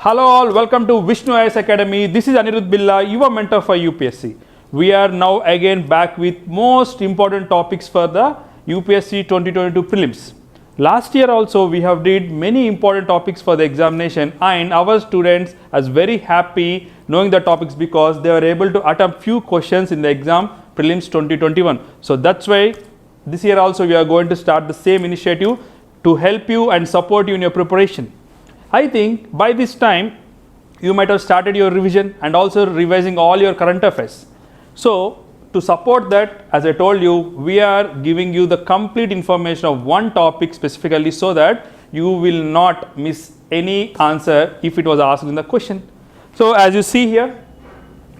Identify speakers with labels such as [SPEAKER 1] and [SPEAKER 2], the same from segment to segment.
[SPEAKER 1] Hello all, welcome to Vishnu IAS Academy. This is Anirudh Billa, your mentor for UPSC. We are now again back with most important topics for the UPSC 2022 prelims. Last year also we have did many important topics for the examination, and our students are very happy knowing the topics because they were able to attempt few questions in the exam prelims 2021. So that's why this year also we are going to start the same initiative to help you and support you in your preparation. I think by this time you might have started your revision and also revising all your current affairs. So to support that, as I told you, we are giving you the complete information of one topic specifically so that you will not miss any answer if it was asked in the question. So as you see here,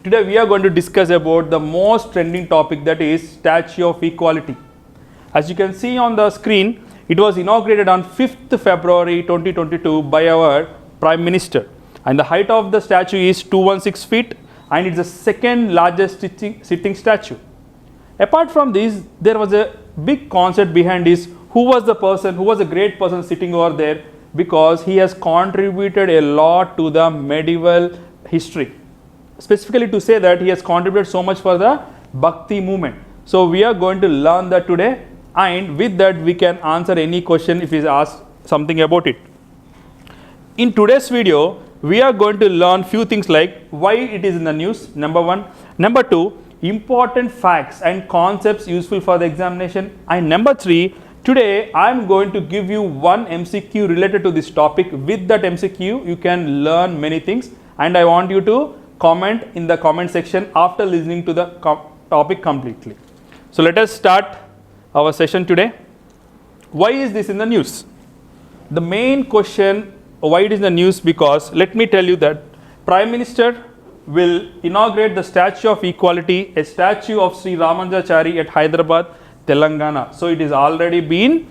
[SPEAKER 1] today we are going to discuss about the most trending topic, that is Statue of Equality. As you can see on the screen, it was inaugurated on 5th February 2022 by our Prime Minister, and the height of the statue is 216 feet and it's the second largest sitting statue. Apart from this, there was a big concept behind this. Who was the person, who was a great person sitting over there, because he has contributed a lot to the medieval history. Specifically to say that he has contributed so much for the Bhakti movement. So we are going to learn that today, and with that we can answer any question if he is asked something about it. In today's video, we are going to learn few things like why it is in the news, number one. Number two, important facts and concepts useful for the examination. And number three, today I am going to give you one MCQ related to this topic. With that MCQ, you can learn many things, and I want you to comment in the comment section after listening to the topic completely. So let us start our session today. Why is this in the news? The main question, why it is in the news, because let me tell you that Prime Minister will inaugurate the Statue of Equality, a statue of Sri Ramanujacharya at Hyderabad, Telangana. So it is already been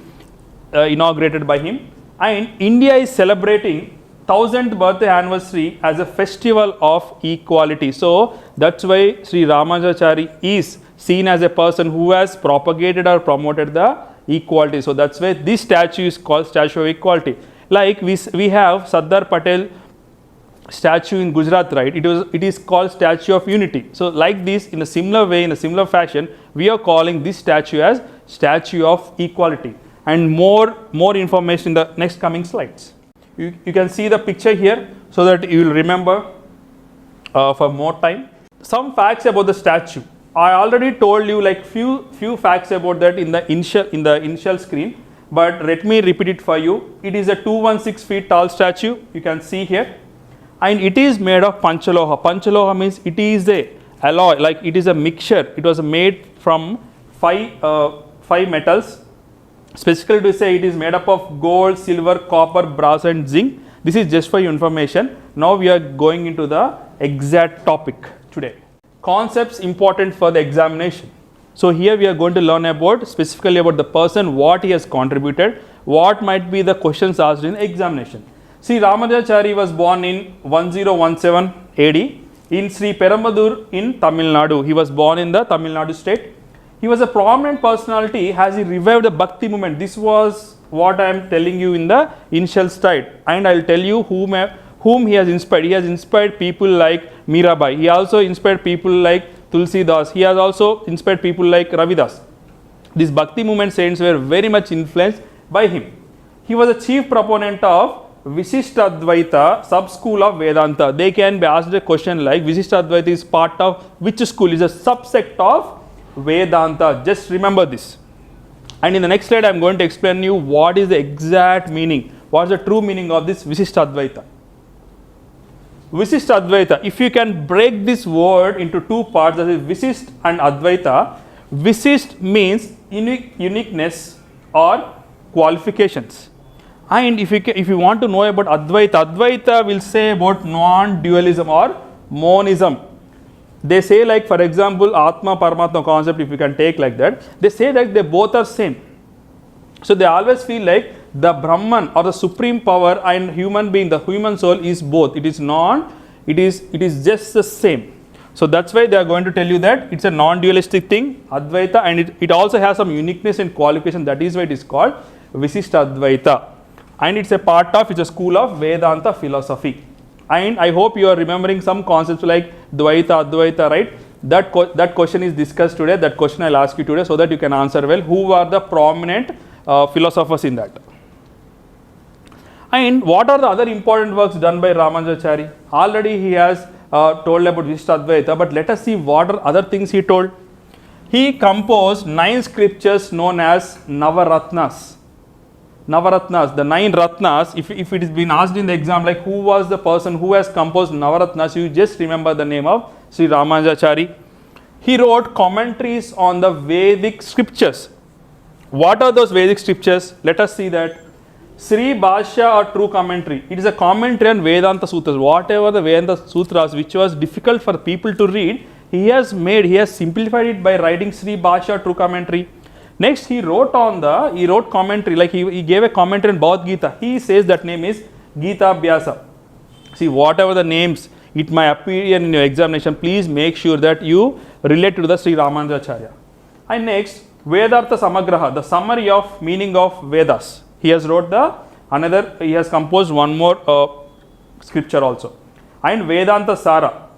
[SPEAKER 1] inaugurated by him, and India is celebrating 1000th birthday anniversary as a festival of equality. So that's why Sri Ramanujacharya is seen as a person who has propagated or promoted the equality. So that's why this statue is called Statue of Equality. Like we have Sardar Patel statue in Gujarat, right? It is called Statue of Unity. So like this, in a similar way, in a similar fashion, we are calling this statue as Statue of Equality. And more information in the next coming slides. You can see the picture here so that you will remember for more time. Some facts about the statue. I already told you like few facts about that in the initial screen, but let me repeat it for you. It is a 216 feet tall statue, you can see here, and it is made of Panchaloha. Panchaloha means it is a alloy, like it is a mixture. It was made from five metals. Specifically to say, it is made up of gold, silver, copper, brass and zinc. This is just for your information. Now we are going into the exact topic today. Concepts important for the examination. So here we are going to learn about specifically about the person, what he has contributed, what might be the questions asked in the examination. See, Ramanujacharya was born in 1017 AD in Sri Perumbudur in Tamil Nadu. He was born in the Tamil Nadu state. He was a prominent personality as he revived the Bhakti movement. This was what I am telling you in the initial slide, and I will tell you whom he has inspired. He has inspired people like Mirabai. He also inspired people like Tulsidas. He has also inspired people like Ravidas. These Bhakti movement saints were very much influenced by him. He was a chief proponent of VishishtAdvaita sub-school of Vedanta. They can be asked a question like, VishishtAdvaita is part of which school? Is a subsect of Vedanta. Just remember this. And in the next slide, I am going to explain you what is the exact meaning, what is the true meaning of this VishishtAdvaita. VishishtAdvaita, if you can break this word into two parts, that is Vishisht and Advaita. Vishisht means uniqueness or qualifications. And if you want to know about Advaita, Advaita will say about non-dualism or monism. They say, like for example, Atma Paramatma concept, if you can take like that, they say that they both are same. So they always feel like the Brahman or the supreme power and human being, the human soul is both. It is just the same. So that's why they are going to tell you that it's a non-dualistic thing, Advaita, and it also has some uniqueness and qualification. That is why it is called VishishtAdvaita. And it's a part of, it's a school of Vedanta philosophy. And I hope you are remembering some concepts like Dvaita, Advaita, right? That question is discussed today. That question I'll ask you today so that you can answer well. Who are the prominent philosophers in that? And what are the other important works done by Ramanujacharya? Already he has told about VishishtAdvaita, but let us see what are other things he told. He composed 9 scriptures known as Navaratnas. Navaratnas, the 9 Ratnas, if it is been asked in the exam like who was the person who has composed Navaratnas, you just remember the name of Sri Ramanujacharya. He wrote commentaries on the Vedic scriptures. What are those Vedic scriptures? Let us see that. Sri Bhashya or true commentary. It is a commentary on Vedanta Sutras. Whatever the Vedanta Sutras which was difficult for people to read, he has simplified it by writing Sri Bhashya true commentary. Next, he wrote commentary, like he gave a commentary on Bhagavad Gita. He says that name is Gita Abhyasa. See, whatever the names, it might appear in your examination, please make sure that you relate to the Sri Ramanujacharya. And next, Vedartha Samagraha, the summary of meaning of Vedas. He has he has composed one more scripture also. And Vedanta Sara,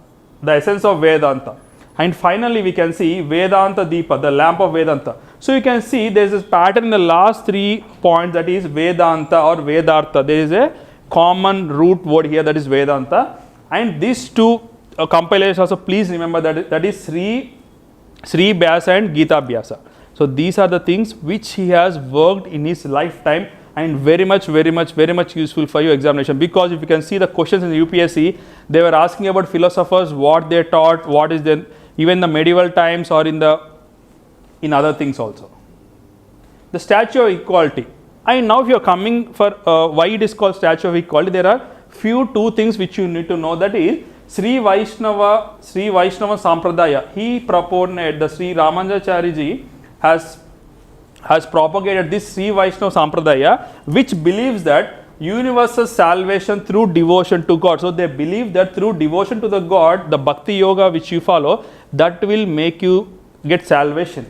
[SPEAKER 1] the essence of Vedanta. And finally, we can see Vedanta Deepa, the lamp of Vedanta. So you can see there is a pattern in the last 3 points, that is Vedanta or Vedartha. There is a common root word here, that is Vedanta. And these 2 compilations also, please remember that is Sri Vyasa and Gita Abhyasa. So these are the things which he has worked in his lifetime, and very much useful for your examination, because if you can see the questions in the UPSC, they were asking about philosophers, what they taught, what is then even the medieval times or in other things also. The Statue of Equality. And now if you are coming for why it is called Statue of Equality, there are 2 things which you need to know, that is Sri Vaishnava Sampradaya. He proponent, the Sri Ramanujacharya ji has propagated this Sri Vaishnava Sampradaya, which believes that universal salvation through devotion to God. So they believe that through devotion to the God, the Bhakti Yoga which you follow, that will make you get salvation.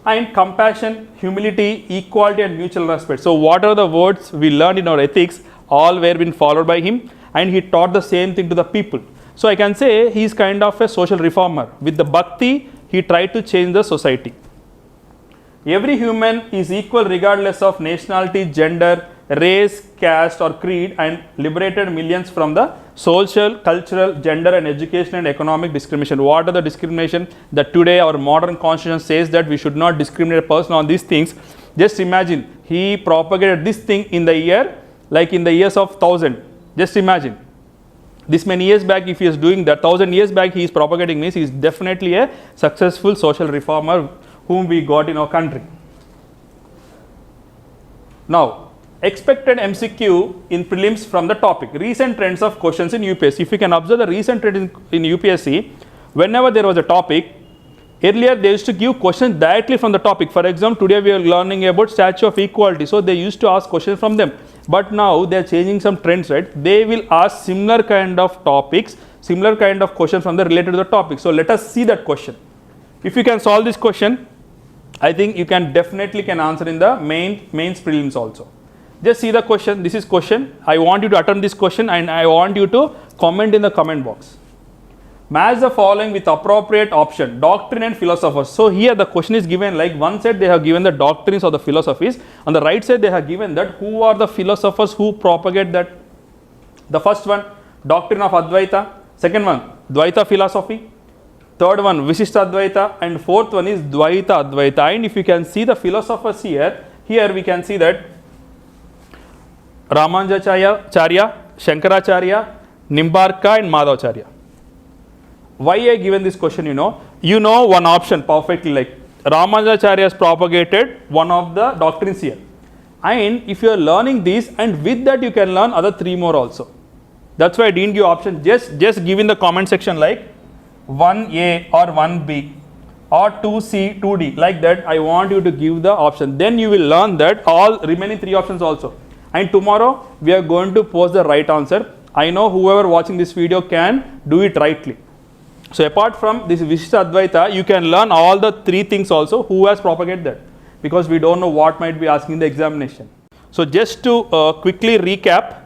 [SPEAKER 1] And compassion, humility, equality and mutual respect. So what are the words we learned in our ethics, all were been followed by him, and he taught the same thing to the people. So I can say he is kind of a social reformer. With the Bhakti, he tried to change the society. Every human is equal regardless of nationality, gender, race, caste or creed, and liberated millions from the social, cultural, gender and education and economic discrimination. What are the discrimination? That today our modern constitution says that we should not discriminate a person on these things. Just imagine, he propagated this thing in the year, like in the years of 1000. Just imagine. This many years back, if he is doing that, 1000 years back he is propagating, means he is definitely a successful social reformer whom we got in our country. Now, expected MCQ in prelims from the topic. Recent trends of questions in UPSC. If you can observe the recent trends in UPSC, whenever there was a topic, earlier they used to give questions directly from the topic. For example, today we are learning about Statue of Equality. So they used to ask questions from them. But now they are changing some trends, right? They will ask similar kind of topics, similar kind of questions from the related to the topic. So let us see that question. If you can solve this question, I think you can definitely answer in the mains prelims also. Just see the question. This is question. I want you to attempt this question and I want you to comment in the comment box. Match the following with appropriate option, doctrine and philosophers. So here the question is given, like one side they have given the doctrines or the philosophies, on the right side they have given that who are the philosophers who propagate that. The first one, doctrine of Advaita. Second one, Dvaita philosophy. Third one, VishishtAdvaita, and fourth one is Dvaita Advaita. And if you can see the philosophers here we can see that Ramanujacharya, Shankaracharya, Nimbarka and Madhavacharya. Why I given this question, you know one option perfectly, like Ramanujacharya has propagated one of the doctrines here. And if you are learning this, and with that you can learn other 3 more also. That's why I didn't give option. Just give in the comment section like 1A or 1B or 2C, 2D, like that. I want you to give the option. Then you will learn that all remaining 3 options also. And tomorrow we are going to post the right answer. I know whoever watching this video can do it rightly. So apart from this VishishtAdvaita, you can learn all the 3 things also who has propagated that, because we don't know what might be asking the examination. So just to quickly recap,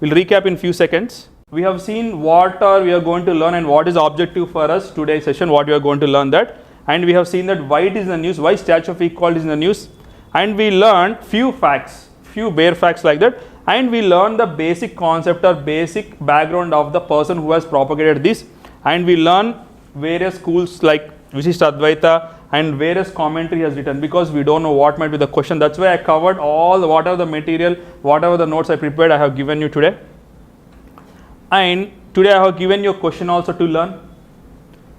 [SPEAKER 1] we'll recap in few seconds. we have seen what are we are going to learn and what is objective for us today's session, what we are going to learn that, and we have seen that why it is in the news, why Statue of Equality is in the news, and we learned few facts, few bare facts like that, and we learned the basic concept or basic background of the person who has propagated this, and we learn various schools like VishishtAdvaita and various commentary has written, because we don't know what might be the question. That's why I covered all whatever the material, whatever the notes I prepared, I have given you today. And today I have given you a question also to learn.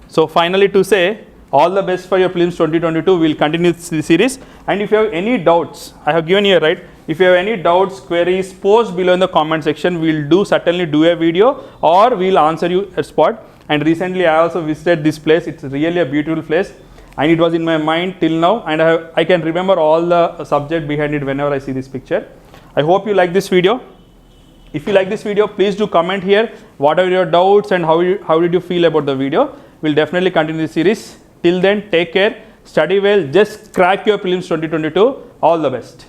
[SPEAKER 1] So finally to say, all the best for your prelims 2022. We will continue this series, and if you have any doubts, I have given here, right? If you have any doubts, queries, post below in the comment section. We will certainly do a video, or we will answer you at spot. And recently I also visited this place. It's really a beautiful place, and it was in my mind till now, and I can remember all the subject behind it whenever I see this picture. I hope you like this video. If you like this video, please do comment here what are your doubts and how did you feel about the video. We'll definitely continue this series. Till then, take care, study well, just crack your prelims 2022. All the best.